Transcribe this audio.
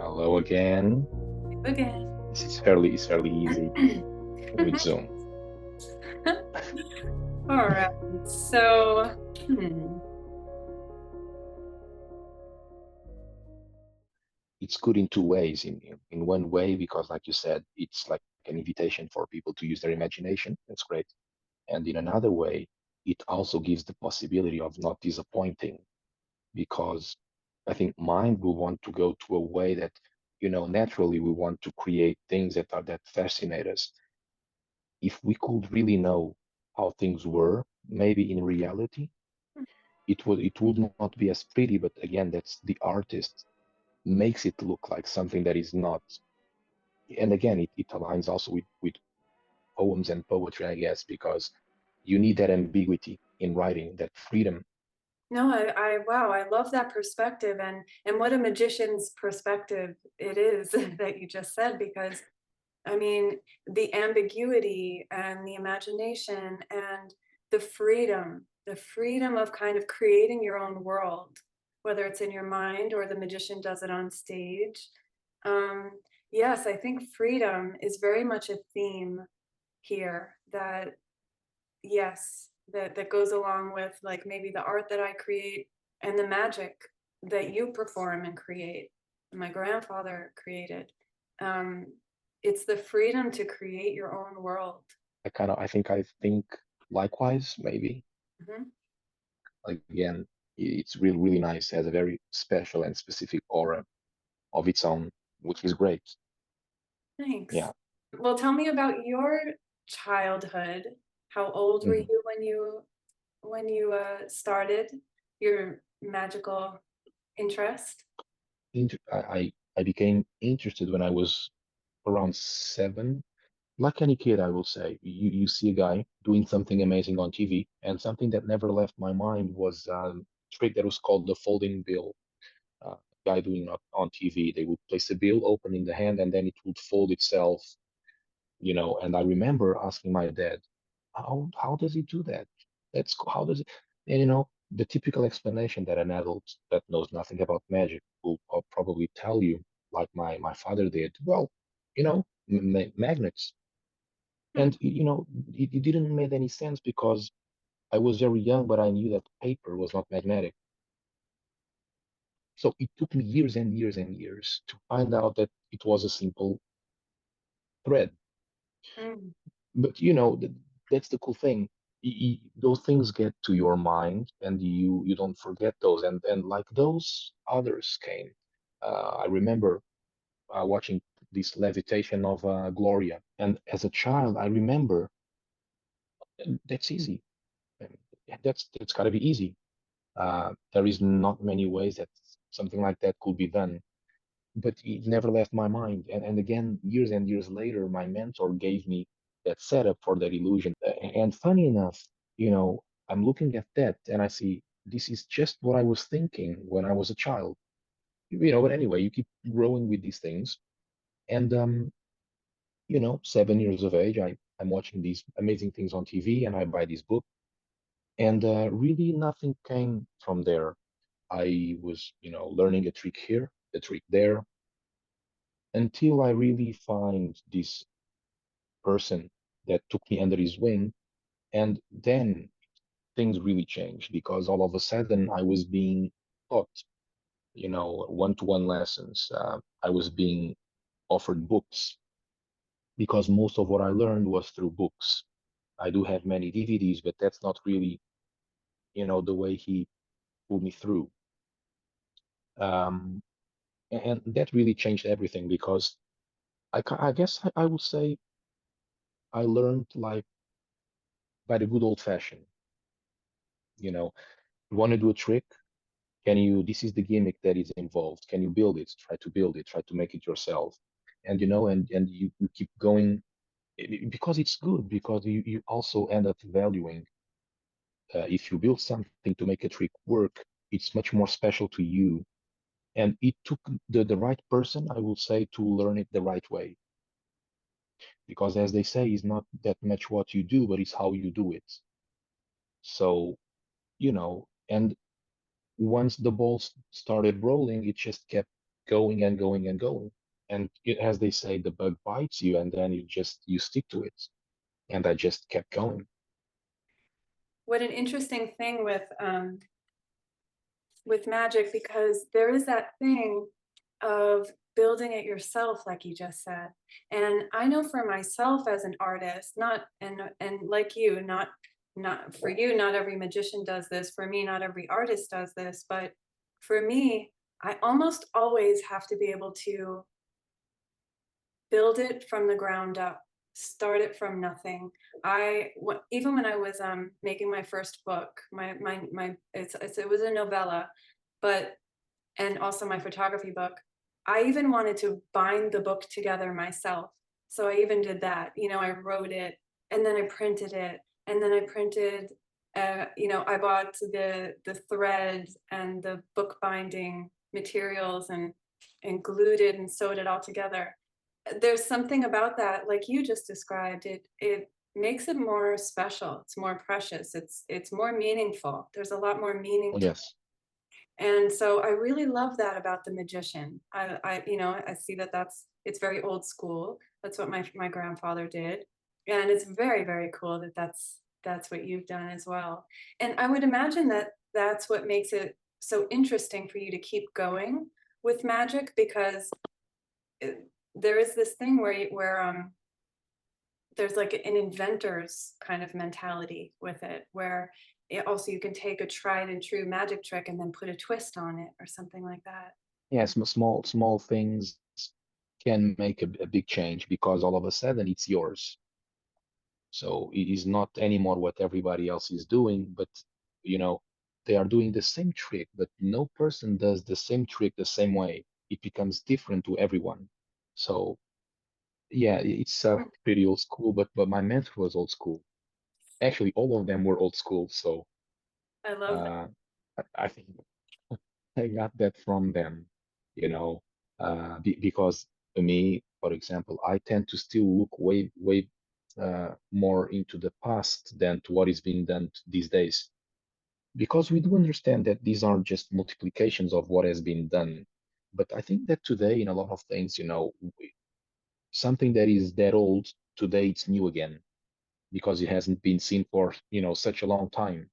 Hello again. Again. This is fairly easy with Zoom. All right. So, hmm, It's good in two ways. In one way, because like you said, it's like an invitation for people to use their imagination. That's great. And in another way, it also gives the possibility of not disappointing, because I think mind will want to go to a way that, naturally we want to create things that fascinate us. If we could really know how things were, maybe in reality, it would not be as pretty, but again, that's the artist makes it look like something that is not. And again, it aligns also with poems and poetry, I guess, because you need that ambiguity in writing, that freedom. no, wow, I love that perspective, and what a magician's perspective it is that you just said, because I mean, the ambiguity and the imagination and the freedom of kind of creating your own world, whether it's in your mind or the magician does it on stage. Um, yes, I think freedom is very much a theme here that, yes, that goes along with like maybe the art that I create and the magic that you perform and create, my grandfather created. Um, it's the freedom to create your own world. I think likewise, maybe. Mhm. Again, it's really nice. It has a very special and specific aura of its own, which is great. Thanks. Yeah. Well, tell me about your childhood. How old were Mhm. you when you started your magical interest? I became interested when I was around 7. Like any kid, I will say, you see a guy doing something amazing on TV, and something that never left my mind was a trick that was called the folding bill. Guy doing it on TV. They would place a bill open in the hand, and then it would fold itself, And I remember asking my dad, how does he do that? How does it? And the typical explanation that an adult that knows nothing about magic will probably tell you, like my father did. Well, magnets. Hmm. And it didn't make any sense because I was very young, but I knew that paper was not magnetic. So it took me years and years and years to find out that it was a simple thread. Mm. But that's the cool thing. Those things get to your mind, and you don't forget those. And like those others came. I remember watching this levitation of Gloria, and as a child, I remember that's easy. And that's got to be easy. There is not many ways that something like that could be done, but it never left my mind. And again, years and years later, my mentor gave me that setup for that illusion. And funny enough, I'm looking at that and I see this is just what I was thinking when I was a child. But anyway, you keep growing with these things. And 7 years of age, I'm watching these amazing things on TV and I buy this book. And really nothing came from there. I was, learning a trick here, a trick there, until I really find this person that took me under his wing. And then things really changed because all of a sudden I was being taught, one-to-one lessons. I was being offered books because most of what I learned was through books. I do have many DVDs, but that's not really, the way he pulled me through. Um, and that really changed everything because I guess I would say I learned like by the good old fashioned, you know, you want to do a trick, this is the gimmick that is involved. Can you build it? Try to build it, try to make it yourself. And and you keep going because it's good, because you also end up valuing if you build something to make a trick work, it's much more special to you. And it took the right person, I will say, to learn it the right way. Because as they say, it's not that much what you do, but it's how you do it. So, and once the ball started rolling, it just kept going and going and going. And as they say, the bug bites you, and then you stick to it. And I just kept going. What an interesting thing with magic, because there is that thing of building it yourself, like you just said. And I know for myself as an artist, not and like you, not for you, not every magician does this. For me, not every artist does this. But for me, I almost always have to be able to build it from the ground up, start it from nothing. Even when I was making my first book, it was a novella, but and also my photography book. I even wanted to bind the book together myself. So I even did that. You know, I wrote it and then I printed it and then I printed I bought the thread and the book binding materials and glued it and sewed it all together. There's something about that, like you just described, it makes it more special, it's more precious, it's more meaningful. There's a lot more meaning to Yes. it. And so I really love that about the magician. I see that it's very old school. That's what my grandfather did. And it's very, very cool that that's what you've done as well. And I would imagine that that's what makes it so interesting for you to keep going with magic, because there is this thing where there's like an inventor's kind of mentality with it, where also you can take a tried and true magic trick and then put a twist on it or something like that. Yes, small things can make a big change because all of a sudden it's yours. So it is not anymore what everybody else is doing, but you know, they are doing the same trick, but no person does the same trick the same way. It becomes different to everyone. So yeah, it's pretty old school, but my mentor was old school. Actually, all of them were old school. So I love that. uh, I think I got that from them, you know, because to me, for example, I tend to still look way more into the past than to what is being done these days, because we do understand that these are just multiplications of what has been done. But I think that today, in a lot of things, something that is that old today, it's new again because it hasn't been seen for, such a long time.